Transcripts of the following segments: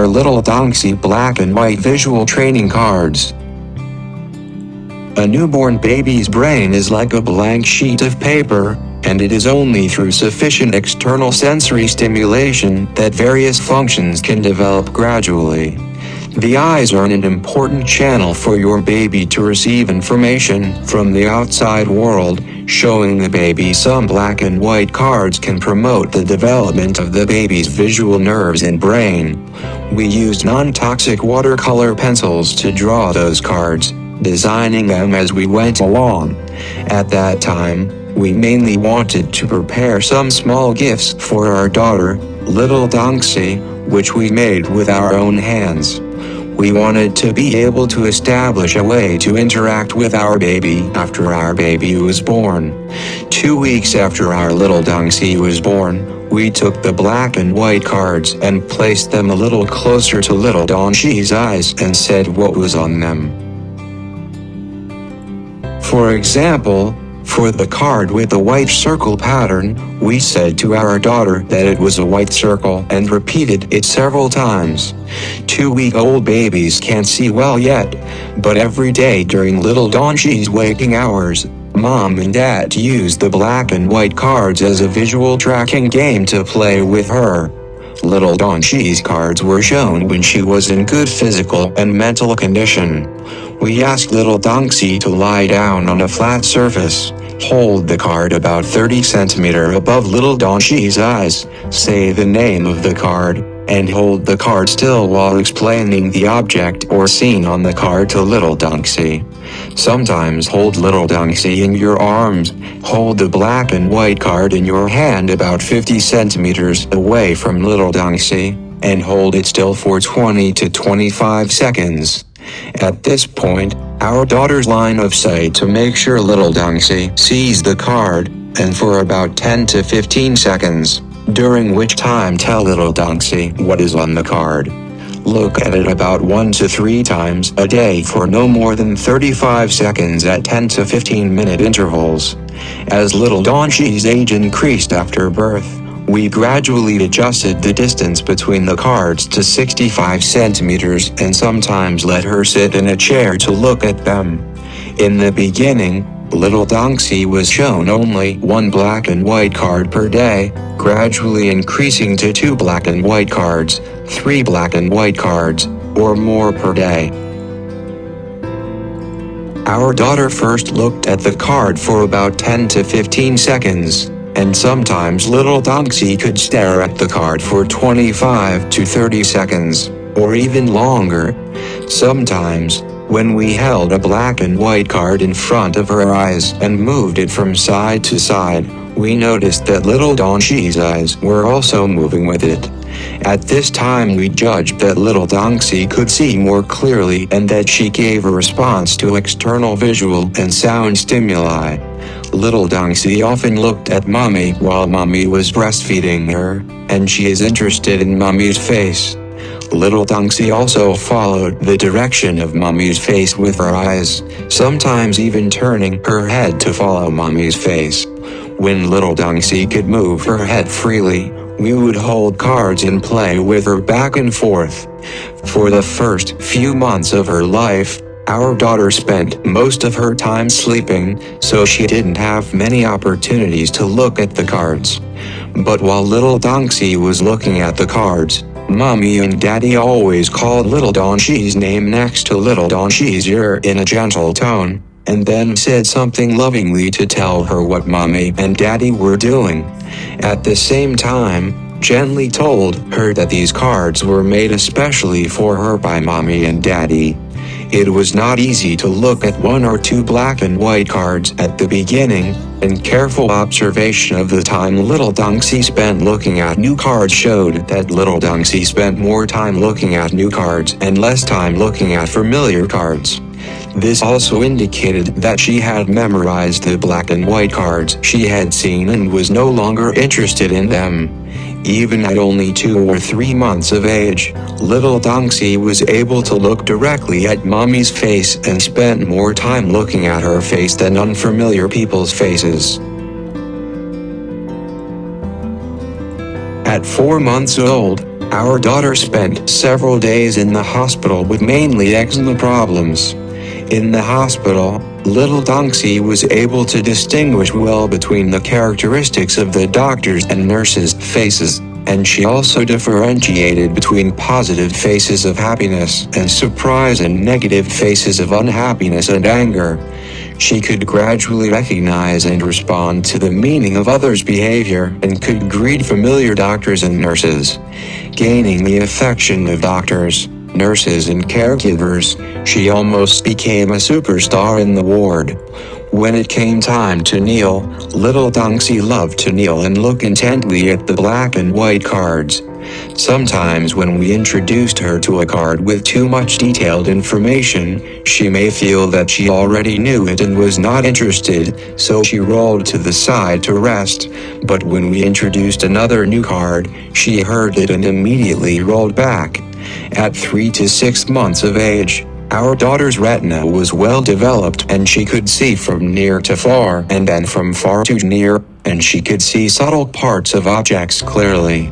little Dawnxi black and white visual training cards. A newborn baby's brain is like a blank sheet of paper, and it is only through sufficient external sensory stimulation that various functions can develop gradually. The eyes are an important channel for your baby to receive information from the outside world. Showing the baby some black and white cards can promote the development of the baby's visual nerves and brain. We used non-toxic watercolor pencils to draw those cards, designing them as we went along. At that time, we mainly wanted to prepare some small gifts for our daughter, little Dawnxi, which we made with our own hands. We wanted to be able to establish a way to interact with our baby after our baby was born. 2 weeks after our little Dawnxi was born, we took the black and white cards and placed them a little closer to little Dawnxi's eyes and said what was on them. For example, for the card with the white circle pattern, we said to our daughter that it was a white circle and repeated it several times. 2-week-old babies can't see well yet, but every day during little Dawnxi's waking hours, Mom and Dad use the black and white cards as a visual tracking game to play with her. Little Dawnxi's cards were shown when she was in good physical and mental condition. We asked little Dawnxi to lie down on a flat surface, hold the card about 30 centimeters above little Dawnxi's eyes, say the name of the card, and hold the card still while explaining the object or scene on the card to little Dawnxi. Sometimes hold little Dawnxi in your arms, hold the black and white card in your hand about 50 centimeters away from little Dawnxi, and hold it still for 20 to 25 seconds. At this point, our daughter's line of sight to make sure little Dawnxi sees the card, and for about 10 to 15 seconds, during which time tell little Dawnxi what is on the card. Look at it about 1 to 3 times a day for no more than 35 seconds at 10 to 15 minute intervals. As little Dawnxi's age increased after birth, we gradually adjusted the distance between the cards to 65 centimeters and sometimes let her sit in a chair to look at them. In the beginning, little Dawnxi was shown only 1 black and white card per day, gradually increasing to 2 black and white cards, 3 black and white cards, or more per day. Our daughter first looked at the card for about 10 to 15 seconds. And sometimes little Dawnxi could stare at the card for 25 to 30 seconds, or even longer. Sometimes, when we held a black and white card in front of her eyes and moved it from side to side, we noticed that little Dawnxi's eyes were also moving with it. At this time we judged that little Dawnxi could see more clearly and that she gave a response to external visual and sound stimuli. Little Dawnxi often looked at Mommy while Mommy was breastfeeding her, and she is interested in Mommy's face. Little Dawnxi also followed the direction of Mommy's face with her eyes, sometimes even turning her head to follow Mommy's face. When little Dawnxi could move her head freely, we would hold cards and play with her back and forth. For the first few months of her life, our daughter spent most of her time sleeping, so she didn't have many opportunities to look at the cards. But while little Dawnxi was looking at the cards, Mommy and Daddy always called little Dawnxi's name next to little Dawnxi's ear in a gentle tone, and then said something lovingly to tell her what Mommy and Daddy were doing. At the same time, gently told her that these cards were made especially for her by Mommy and Daddy. It was not easy to look at 1 or 2 black and white cards at the beginning, and careful observation of the time little Dawnxi spent looking at new cards showed that little Dawnxi spent more time looking at new cards and less time looking at familiar cards. This also indicated that she had memorized the black and white cards she had seen and was no longer interested in them. Even at only 2 or 3 months of age, little Dawnxi was able to look directly at Mommy's face and spent more time looking at her face than unfamiliar people's faces. At 4 months old, Our daughter spent several days in the hospital with mainly eczema problems. In the hospital, little Dawnxi was able to distinguish well between the characteristics of the doctors' and nurses' faces, and she also differentiated between positive faces of happiness and surprise and negative faces of unhappiness and anger. She could gradually recognize and respond to the meaning of others' behavior and could greet familiar doctors and nurses. Gaining the affection of doctors, nurses and caregivers, she almost became a superstar in the ward. When it came time to kneel, little Dawnxi loved to kneel and look intently at the black and white cards. Sometimes when we introduced her to a card with too much detailed information, she may feel that she already knew it and was not interested, so she rolled to the side to rest. But when we introduced another new card, she heard it and immediately rolled back. At 3 to 6 months of age, our daughter's retina was well developed and she could see from near to far and then from far to near, and she could see subtle parts of objects clearly.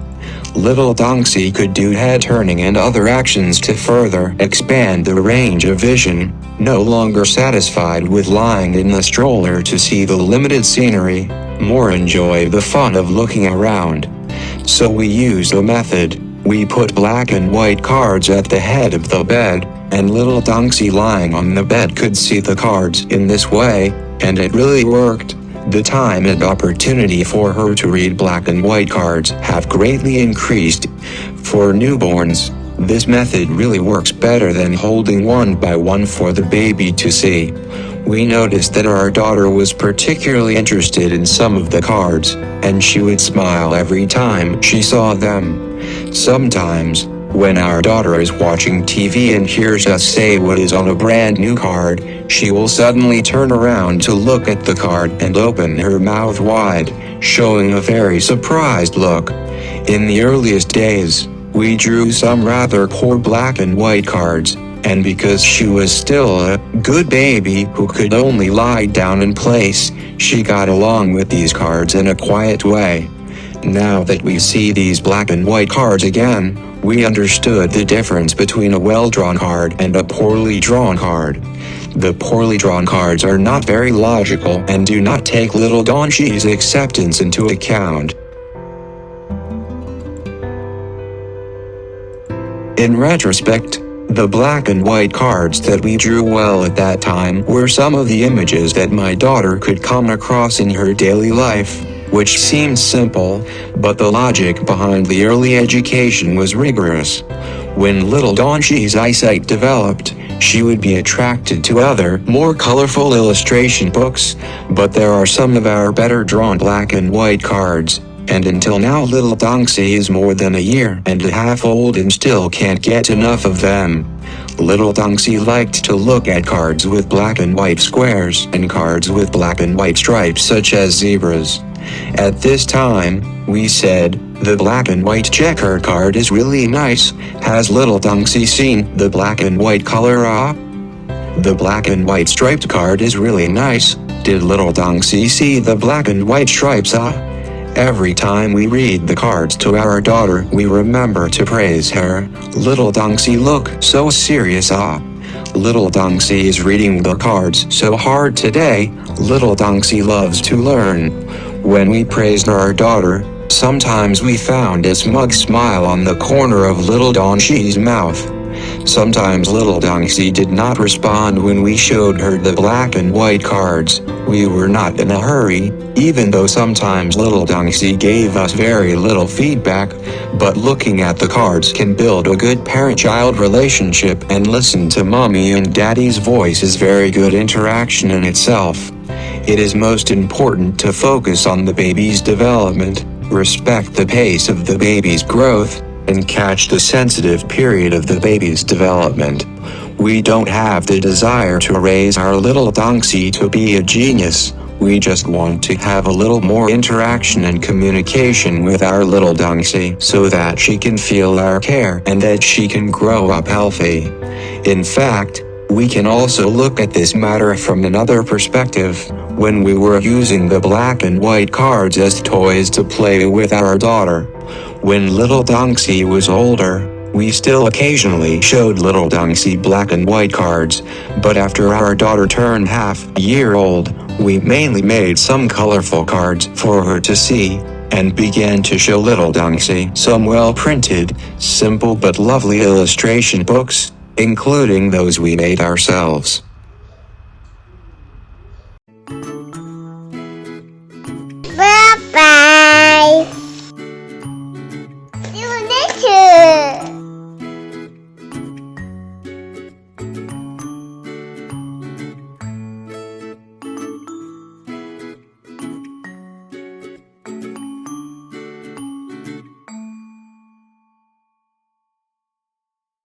Little Dawnxi could do head turning and other actions to further expand the range of vision, no longer satisfied with lying in the stroller to see the limited scenery, more enjoy the fun of looking around. So we used a method. We put black and white cards at the head of the bed, and little Dawnxi lying on the bed could see the cards in this way, and it really worked. The time and opportunity for her to read black and white cards have greatly increased. For newborns, this method really works better than holding one by one for the baby to see. We noticed that our daughter was particularly interested in some of the cards, and she would smile every time she saw them. Sometimes, when our daughter is watching TV and hears us say what is on a brand new card, she will suddenly turn around to look at the card and open her mouth wide, showing a very surprised look. In the earliest days, we drew some rather poor black and white cards, and because she was still a good baby who could only lie down in place, she got along with these cards in a quiet way. Now that we see these black and white cards again, we understood the difference between a well-drawn card and a poorly drawn card. The poorly drawn cards are not very logical and do not take little Dawnxi's acceptance into account. In retrospect, the black and white cards that we drew well at that time were some of the images that my daughter could come across in her daily life, which seemed simple, but the logic behind the early education was rigorous. When little Dawnxi's eyesight developed, she would be attracted to other, more colorful illustration books, but there are some of our better drawn black and white cards, and until now little Dawnxi is more than a year and a half old and still can't get enough of them. Little Dawnxi liked to look at cards with black and white squares and cards with black and white stripes such as zebras. At this time, we said, "The black and white checker card is really nice. Has little Dawnxi seen the black and white color? The black and white striped card is really nice. Did little Dawnxi see the black and white stripes? Every time we read the cards to our daughter, we remember to praise her. Little Dawnxi look so serious. Little Dawnxi is reading the cards so hard today. Little Dawnxi loves to learn." When we praised our daughter, sometimes we found a smug smile on the corner of little Dawnxi's mouth. Sometimes little Dawnxi did not respond when we showed her the black and white cards. We were not in a hurry, even though sometimes little Dawnxi gave us very little feedback, but looking at the cards can build a good parent-child relationship, and listen to mommy and daddy's voice is very good interaction in itself. It is most important to focus on the baby's development, respect the pace of the baby's growth, and catch the sensitive period of the baby's development. We don't have the desire to raise our little Dawnxi to be a genius. We just want to have a little more interaction and communication with our little Dawnxi so that she can feel our care and that she can grow up healthy. In fact, we can also look at this matter from another perspective. When we were using the black and white cards as toys to play with our daughter, When little Dawnxi was older, we still occasionally showed little Dawnxi black and white cards, but after our daughter turned half-year-old, we mainly made some colorful cards for her to see, and began to show little Dawnxi some well-printed, simple but lovely illustration books, including those we made ourselves.